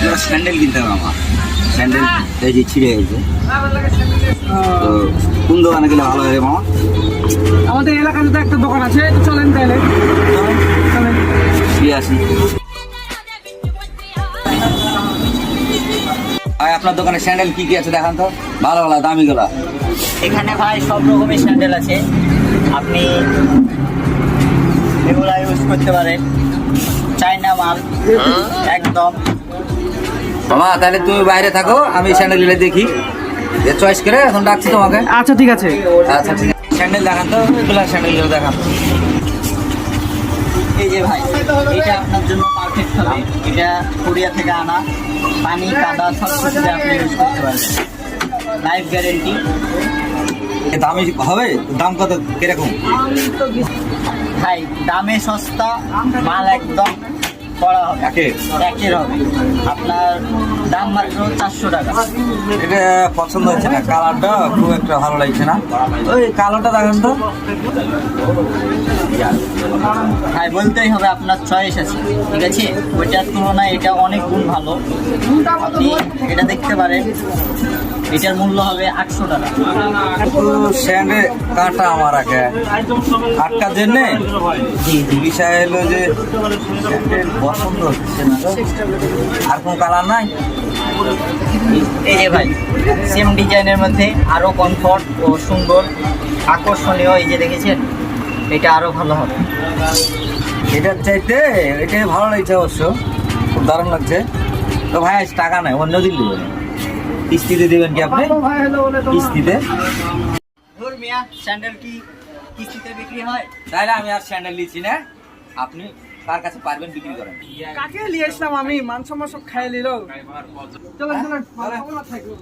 জোড়া স্যান্ডেল কিনতে হবে আমার। স্যান্ডেল এই যে ছিঁড়ে গেছে, তো কোন দোকানে গেলে ভালো হবে মামা? আমাদের এলাকাতে তো একটা দোকান আছে, চলেন তাহলে। চলেন দিয়ে আসি। ভাই আপনার দোকানে স্যান্ডেল কি কি আছে দেখান তো, ভালো ভালো দামি গুলা। এখানে ভাই সব রকমের স্যান্ডেল আছে, আপনি এগুলা ইউজ করতে পারেন, চাইনা মাল একদম। মামা তাহলে তুমি বাইরে থাকো, আমি স্যান্ডেল গুলো দেখি, চয়েস করে এখন ডাকছি তোমাকে। আচ্ছা ঠিক আছে। আচ্ছা ঠিক আছে, স্যান্ডেল দেখান তো, এগুলা স্যান্ডেল গুলো দেখান। এই যে ভাই, এটা আপনার জন্য পারফেক্ট হবে। এটা কোরিয়া থেকে আনা, পানি কাদা সব কিছুতে আপনি ইউজ করতে পারবেন, লাইফ গ্যারেন্টি। দামি হবে? দাম কত কিরকম? ভাই দামে সস্তা, মাল একদম করা হবে, একের হবে। আপনার দাম মাত্র 400 টাকা। এটা পছন্দ হচ্ছে না, কালারটা খুব একটা ভালো লাগছে না। ওই কালোটা দেখেন তো। ভাই বলতেই হবে আপনার চয়েস আছে, ঠিক আছে? ওইটার তুলনায় এটা অনেক গুণ ভালো, আপনি এটা দেখতে পারেন। এটার মূল্য হবে 800 টাকা। স্যান্ডেল কাটা আমার আগে আটকার জন্যে বিষয় হলো যে স্যান্ডেল পছন্দ হচ্ছে না। আর কোন কালার নাই? এই যে ভাই, সেম ডিজাইনের মধ্যে আরো কমফর্ট ও সুন্দর আকর্ষণীয়, এই যে দেখেছেন, এটা আরো ভালো হবে। এটার চাইতে এটাই ভালো লাগছে অবশ্য, খুব দারুণ লাগছে। তো ভাই আজ টাকা নাই, অন্য দিন দেবেন, কিস্তিতে দেবেন কি আপনি? কিস্তিতে? ধুর মিয়া, স্যান্ডেল কি কিস্তিতে বিক্রি হয়? তাইলে আমি আর স্যান্ডেল নিচ্ছি না, আপনি কার কাছে পারবেন বিক্রি করেন। কাকে নিয়ে আসলাম আমি, মান সম্মান সব খাইয়ে নিল। চলেন চলেন, ভালো থাকবো।